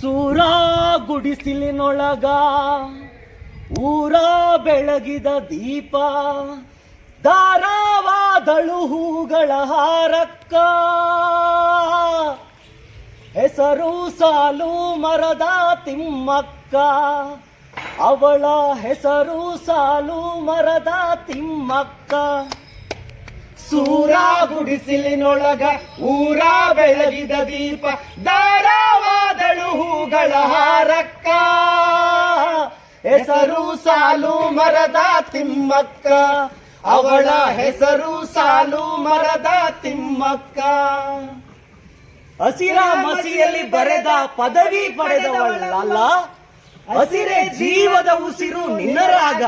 ಸೂರ ಗುಡಿಸಿಲಿನೊಳಗ ಊರ ಬೆಳಗಿದ ದೀಪ, ದಾರವಾದಳು ಹೂಗಳ ಹಾರಕ್ಕ, ಹೆಸರು ಸಾಲು ಮರದ ತಿಮ್ಮಕ್ಕ, ಅವಳ ಹೆಸರು ಸಾಲು ಮರದ ತಿಮ್ಮಕ್ಕ. ಸೂರ ಗುಡಿಸಿಲಿನೊಳಗ ಊರ ಬೆಳಗಿದ ದೀಪ, ದಾರವಾದಳು ಹೂಗಳ ಹಾರಕ್ಕ, ಹೆಸರು ಸಾಲು ಮರದ ತಿಮ್ಮಕ್ಕ, ಅವಳ ಹೆಸರು ಸಾಲು ಮರದ ತಿಮ್ಮಕ್ಕ. ಹಸಿರ ಮಸಿಯಲ್ಲಿ ಬರೆದ ಪದವಿ ಪಡೆದವಳಲ್ಲ, ಹಸಿರೇ ಜೀವದ ಉಸಿರು ನಿನ್ನ ರಾಗ.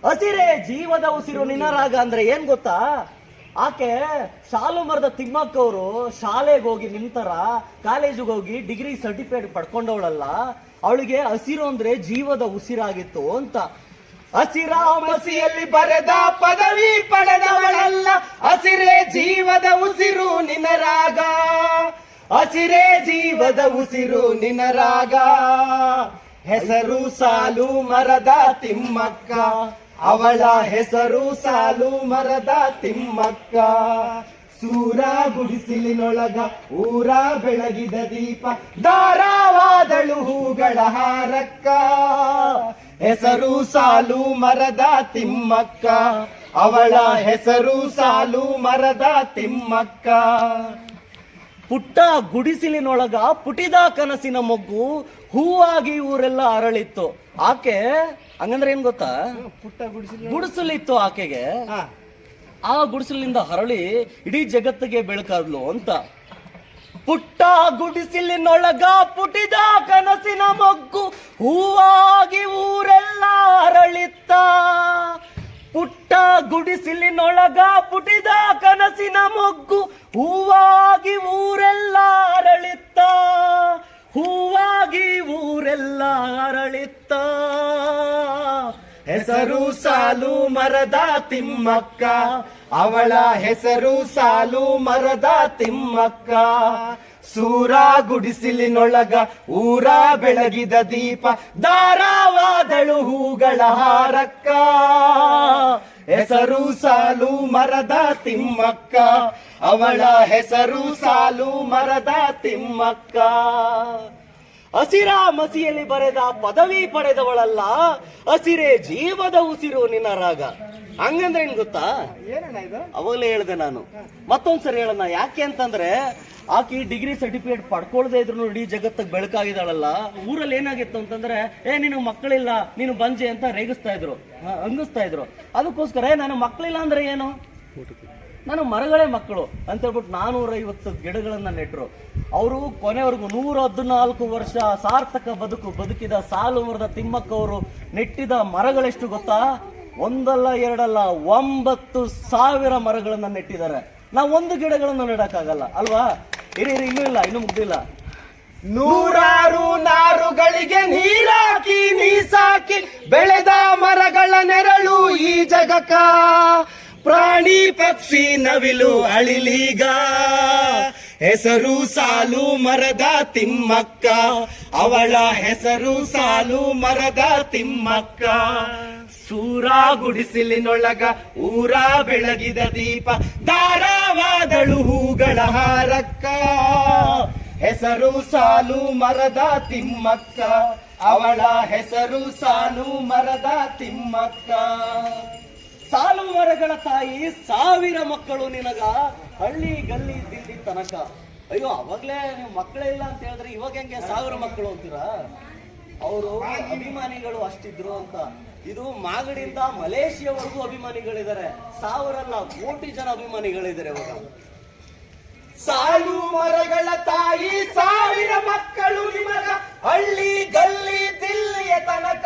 ಹಸಿರೇ ಜೀವದ ಉಸಿರು ನಿನ್ನ ರಾಗ ಅಂದ್ರೆ ಏನ್ ಗೊತ್ತಾ? ಆಕೆ ಸಾಲು ಮರದ ತಿಮ್ಮಕ್ಕ ಅವರು ಶಾಲೆಗೆ ಹೋಗಿ ನಿಂತರ ಕಾಲೇಜಿಗೆ ಹೋಗಿ ಡಿಗ್ರಿ ಸರ್ಟಿಫಿಕೇಟ್ ಪಡ್ಕೊಂಡವಳಲ್ಲ, ಅವಳಿಗೆ ಹಸಿರು ಅಂದ್ರೆ ಜೀವದ ಉಸಿರಾಗಿತ್ತು ಅಂತ. ಹಸಿರ ಮಸಿಯಲ್ಲಿ ಬರೆದ ಪದವಿ ಪಡೆದವಳಲ್ಲ, ಹಸಿರೇ ಜೀವದ ಉಸಿರು ನಿನ್ನ ರಾಗ, ಹಸಿರೇ ಜೀವದ ಉಸಿರು ನಿನ್ನ ರಾಗ. ಹೆಸರು ಸಾಲು ಮರದ ತಿಮ್ಮಕ್ಕ, ಅವಳ ಹೆಸರು ಸಾಲು ಮರದ ತಿಮ್ಮಕ್ಕ. ಸೂರ ಗುಡಿಸಿಲಿನೊಳಗ ಊರ ಬೆಳಗಿದ ದೀಪ, ದಾರವಾದಳು ಹೂಗಳ ಹಾರಕ್ಕ, ಹೆಸರು ಸಾಲು ಮರದ ತಿಮ್ಮಕ್ಕ, ಅವಳ ಹೆಸರು ಸಾಲು ಮರದ ತಿಮ್ಮಕ್ಕ. ಪುಟ್ಟ ಗುಡಿಸಿಲಿನೊಳಗ ಪುಟಿದ ಕನಸಿನ ಮೊಗ್ಗು, ಹೂವಾಗಿ ಊರೆಲ್ಲ ಅರಳಿತ್ತು. ಆಕೆ ಹಂಗಂದ್ರೆ ಏನ್ ಗೊತ್ತಾ? ಪುಟ್ಟ ಗುಡಿಸಲಿತ್ತು ಆಕೆಗೆ, ಆ ಗುಡಿಸಲಿನಿಂದ ಹರಳಿ ಇಡೀ ಜಗತ್ತಿಗೆ ಬೆಳಕಾದ್ಲು ಅಂತ. ಪುಟ್ಟ ಗುಡಿಸಿಲಿನೊಳಗ ಪುಟಿದ ಕನಸಿನ ಮೊಗ್ಗು, ಹೂವಾಗಿ ಊರೆಲ್ಲ ಅರಳಿತ್ತ. ಪುಟ್ಟ ಗುಡಿಸಿಲಿನೊಳಗ ಪುಟಿದ ಕನಸಿನ ಮೊಗ್ಗು, ಹೂವಾಗಿ ಊರೆಲ್ಲ ಅರಳಿತ್ತ, ಹೂವಾಗಿ ಊರೆಲ್ಲ ಅರಳಿತ್ತ. ಹೆಸರು ಸಾಲು ಮರದ ತಿಮ್ಮಕ್ಕ, ಅವಳ ಹೆಸರು ಸಾಲು ಮರದ ತಿಮ್ಮಕ್ಕ. ಸೂರ ಗುಡಿಸಿಲಿನೊಳಗ ಊರ ಬೆಳಗಿದ ದೀಪ, ದಾರವಾದಳು ಹೂಗಳ ಹಾರಕ್ಕ, ಹೆಸರು ಸಾಲು ಮರದ ತಿಮ್ಮಕ್ಕ, ಅವಳ ಹೆಸರು ಸಾಲು ಮರದ ತಿಮ್ಮಕ್ಕ. ಹಸಿರ ಮಸಿಯಲ್ಲಿ ಬರೆದ ಪದವಿ ಪಡೆದವಳಲ್ಲ, ಹಸಿರೇ ಜೀವದ ಉಸಿರು ನಿನ್ನ ರಾಗ. ಹಂಗಂದ್ರೆ ಏನ್ ಗೊತ್ತಾ? ಅವಾಗಲೇ ಹೇಳ್ದೆ ನಾನು, ಮತ್ತೊಂದ್ಸರಿ ಹೇಳೋಣ. ಯಾಕೆ ಅಂತಂದ್ರೆ ಆಕಿ ಡಿಗ್ರಿ ಸರ್ಟಿಫಿಕೇಟ್ ಪಡ್ಕೊಳ್ದೆ ಇದ್ರು ಇಡೀ ಜಗತ್ತಿಗೆ ಬೆಳಕಾಗಿದ್ದಾಳಲ್ಲ. ಊರಲ್ಲಿ ಏನಾಗಿತ್ತು ಅಂತಂದ್ರೆ, ನೀನು ಮಕ್ಕಳಿಲ್ಲ, ನೀನು ಬಂಜೆ ಅಂತ ರೇಗಿಸ್ತಾ ಇದ್ರು, ಹಂಗಿಸ್ತಾ ಇದ್ರು. ಅದಕ್ಕೋಸ್ಕರ ನಾನು ಮಕ್ಕಳಿಲ್ಲ ಅಂದ್ರೆ ಏನು, ನಾನು ಮರಗಳೇ ಮಕ್ಕಳು ಅಂತ ಹೇಳ್ಬಿಟ್ಟು 450 ಗಿಡಗಳನ್ನ ನೆಟ್ರು. ಅವರು ಕೊನೆವರೆಗೂ 114 ವರ್ಷ ಸಾರ್ಥಕ ಬದುಕಿದ ಸಾಲು ಮರದ ತಿಮ್ಮಕ್ಕ ಅವರು ನೆಟ್ಟಿದ ಮರಗಳೆಷ್ಟು ಗೊತ್ತಾ? ಒಂದಲ್ಲ ಎರಡಲ್ಲ 9,000 ಮರಗಳನ್ನ ನೆಟ್ಟಿದ್ದಾರೆ. ನಾವು ಒಂದು ಗಿಡಗಳನ್ನು ನೆಡಕ್ಕಾಗಲ್ಲ ಅಲ್ವಾ? ಇನ್ನೂ ಮುಗ್ದಿಲ್ಲ. 100 ನಾರುಗಳಿಗೆ ನೀರಾಕಿ ನೀಸಾಕಿ ಬೆಳೆದ ಮರಗಳ ನೆರಳು ಈ ಜಗಕ್ಕ, ಪ್ರಾಣಿ ಪಕ್ಷಿ ನವಿಲು ಅಳಿಲೀಗ, ಹೆಸರು ಸಾಲು ಮರದ ತಿಮ್ಮಕ್ಕ, ಅವಳ ಹೆಸರು ಸಾಲು ಮರದ ತಿಮ್ಮಕ್ಕ. ಸೂರ ಗುಡಿಸಿಲಿನೊಳಗ ಊರ ಬೆಳಗಿದ ದೀಪ, ದಾರವಾದಳು ಹೂಗಳ ಹಾರಕ್ಕ, ಹೆಸರು ಸಾಲು ಮರದ ತಿಮ್ಮಕ್ಕ, ಅವಳ ಹೆಸರು ಸಾಲು ಮರದ ತಿಮ್ಮಕ್ಕ. ಸಾಲು ಮರಗಳ ತಾಯಿ 1000 ಮಕ್ಕಳು ನಿನಗ, ಹಳ್ಳಿ ಗಲ್ಲಿ ದಿಲ್ಲಿ ತನಕ. ಅಯ್ಯೋ, ಅವಾಗ್ಲೇ ನೀವು ಮಕ್ಕಳೇ ಇಲ್ಲ ಅಂತ ಹೇಳಿದ್ರೆ ಇವಾಗ ಹೆಂಗೆ 1000 ಮಕ್ಕಳು ಅಂತೀರಾ? ಅವರು ಅಭಿಮಾನಿಗಳು ಅಷ್ಟಿದ್ರು ಅಂತ. ಇದು ಮಾಗಡಿಯಿಂದ ಮಲೇಷಿಯಾವರೆಗೂ ಅಭಿಮಾನಿಗಳಿದ್ದಾರೆ. 1000 ಅಲ್ಲ, ಕೋಟಿ ಜನ ಅಭಿಮಾನಿಗಳಿದ್ದಾರೆ ಇವಾಗ. ಸಾಲು ಮರಗಳ ತಾಯಿ 1000 ಮಕ್ಕಳು ನಿಮಗ, ಹಳ್ಳಿ ಗಲ್ಲಿ ದಿಲ್ಲಿಯ ತನಕ,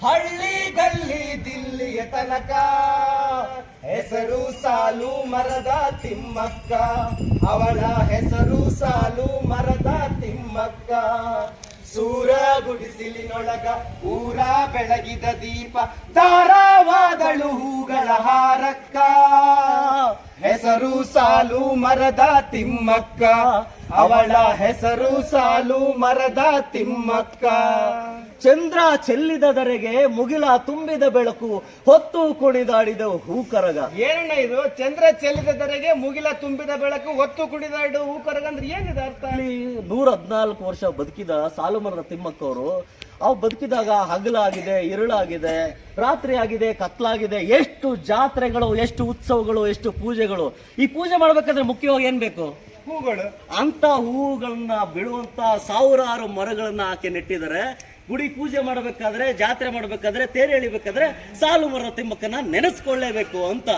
ಹಳ್ಳಿ ಗಲ್ಲಿ ದಿಲ್ಲಿಯ ತನಕ. ಹೆಸರು ಸಾಲು ಮರದ ತಿಮ್ಮಕ್ಕ, ಅವಳ ಹೆಸರು ಸಾಲು ಮರದ ತಿಮ್ಮಕ್ಕ. ಸೂರ ಗುಡಿಸಿಲಿನೊಳಗ ಊರ ಬೆಳಗಿದ ದೀಪ ದಾರವಾದಳು ಹೂಗಳ ಹಾರಕ್ಕ ಹೆಸರು ಸಾಲು ಮರದ ತಿಮ್ಮಕ್ಕ ಅವಳ ಹೆಸರು ಸಾಲು ಮರದ ತಿಮ್ಮಕ್ಕ ಚಂದ್ರ ಚೆಲ್ಲಿದದರೆಗೆ ಮುಗಿಲ ತುಂಬಿದ ಬೆಳಕು ಹೊತ್ತು ಕುಣಿದಾಡಿದ ಹೂಕರಗ. ಏನಣ್ಣ ಇದು? ಚಂದ್ರ ಚೆಲ್ಲಿದದರೆಗೆ ಮುಗಿಲ ತುಂಬಿದ ಬೆಳಕು ಹೊತ್ತು ಕುಣಿದಾಡಿದ ಹೂಕರಗ ಅಂದ್ರೆ ಏನಿದೆ ಅರ್ಥ? 114 ವರ್ಷ ಬದುಕಿದ ಸಾಲು ಮರದ ತಿಮ್ಮಕ್ಕ ಅವರು ಅವ್ ಬದುಕಿದಾಗ ಹಗಲಾಗಿದೆ, ഇരുಳಾಗಿದೆ, ರಾತ್ರಿ ಆಗಿದೆ, ಕತ್ಲಾಗಿದೆ, ಎಷ್ಟು ಜಾತ್ರೆಗಳು, ಎಷ್ಟು ಉತ್ಸವಗಳು, ಎಷ್ಟು ಪೂಜೆಗಳು. ಈ ಪೂಜೆ ಮಾಡ್ಬೇಕಾದ್ರೆ ಮುಖ್ಯವಾಗಿ ಏನ್ ಬೇಕು? ಹೂಗಳು. ಅಂತ ಹೂಗಳನ್ನ ಬಿಡುವಂತ ಸಾವಿರಾರು ಮರಗಳನ್ನ ಆಕೆ ನೆಟ್ಟಿದ್ದಾರೆ. ಗುಡಿ ಪೂಜೆ ಮಾಡಬೇಕಾದ್ರೆ, ಜಾತ್ರೆ ಮಾಡಬೇಕಾದ್ರೆ, ತೇರು ಎಳಿಬೇಕಾದ್ರೆ ಸಾಲು ಮರದ ತಿಮ್ಮಕ್ಕನ ನೆನೆಸ್ಕೊಳ್ಳೇಬೇಕು ಅಂತ.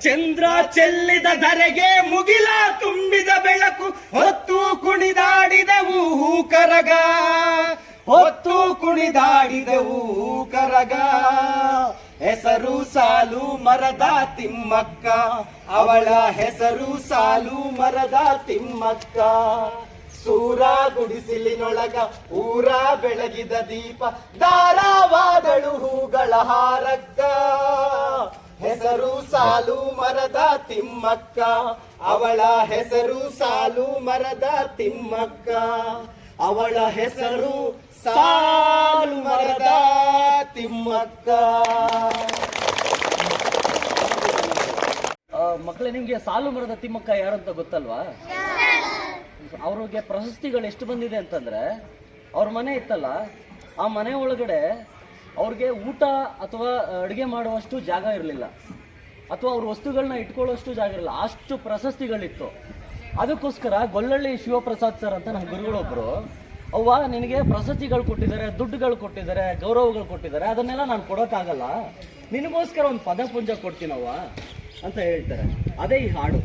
ಚಂದ್ರ ಚೆಲ್ಲಿದ ಧರೆಗೆ ಮುಗಿಲ ತುಂಬಿದ ಬೆಳಕು ಹೊತ್ತು ಕುಣಿದಾಡಿದವು ಹೂಕರಗ ಹೊತ್ತು ಕುಣಿದಾಡಿದವು ಹೂಕರಗ ಹೆಸರು ಸಾಲು ಮರದ ತಿಮ್ಮಕ್ಕ ಅವಳ ಹೆಸರು ಸಾಲು ಮರದ ತಿಮ್ಮಕ್ಕ ಸೂರ ಗುಡಿಸಿಲಿನೊಳಗ ಊರ ಬೆಳಗಿದ ದೀಪ ದಾರವಾದಳು ಹೂಗಳ ಹಾರಕ್ಕ ಹೆಸರು ಸಾಲು ಮರದ ತಿಮ್ಮಕ್ಕ ಅವಳ ಹೆಸರು ಸಾಲು ಮರದ ತಿಮ್ಮಕ್ಕ ಅವಳ ಹೆಸರು ಸಾಲು ಮರದ ತಿಮ್ಮಕ್ಕ. ಮಕ್ಕಳೇ, ನಿಮ್ಗೆ ಸಾಲು ಮರದ ತಿಮ್ಮಕ್ಕ ಯಾರಂತ ಗೊತ್ತಲ್ವಾ? ಅವ್ರಿಗೆ ಪ್ರಶಸ್ತಿಗಳು ಎಷ್ಟು ಬಂದಿದೆ ಅಂತಂದ್ರೆ, ಅವ್ರ ಮನೆ ಇತ್ತಲ್ಲ, ಆ ಮನೆ ಒಳಗಡೆ ಅವ್ರಿಗೆ ಊಟ ಅಥವಾ ಅಡುಗೆ ಮಾಡುವಷ್ಟು ಜಾಗ ಇರಲಿಲ್ಲ, ಅಥವಾ ಅವ್ರ ವಸ್ತುಗಳನ್ನ ಇಟ್ಕೊಳ್ಳೋಷ್ಟು ಜಾಗ ಇರಲಿಲ್ಲ, ಅಷ್ಟು ಪ್ರಶಸ್ತಿಗಳಿತ್ತು. ಅದಕ್ಕೋಸ್ಕರ ಗೊಲ್ಲಳ್ಳಿ ಶಿವಪ್ರಸಾದ್ ಸರ್ ಅಂತ ನಮ್ಮ ಗುರುಗಳೊಬ್ಬರು, ಅವ್ವ ನಿನಗೆ ಪ್ರಶಸ್ತಿಗಳು ಕೊಟ್ಟಿದ್ದಾರೆ, ದುಡ್ಡುಗಳು ಕೊಟ್ಟಿದ್ದಾರೆ, ಗೌರವಗಳು ಕೊಟ್ಟಿದ್ದಾರೆ, ಅದನ್ನೆಲ್ಲ ನಾನು ಕೊಡೋಕ್ಕಾಗಲ್ಲ, ನಿನಗೋಸ್ಕರ ಒಂದು ಪದಪುಂಜ ಕೊಡ್ತೀನವ್ವ ಅಂತ ಹೇಳ್ತಾರೆ. ಅದೇ ಈ ಹಾಡು.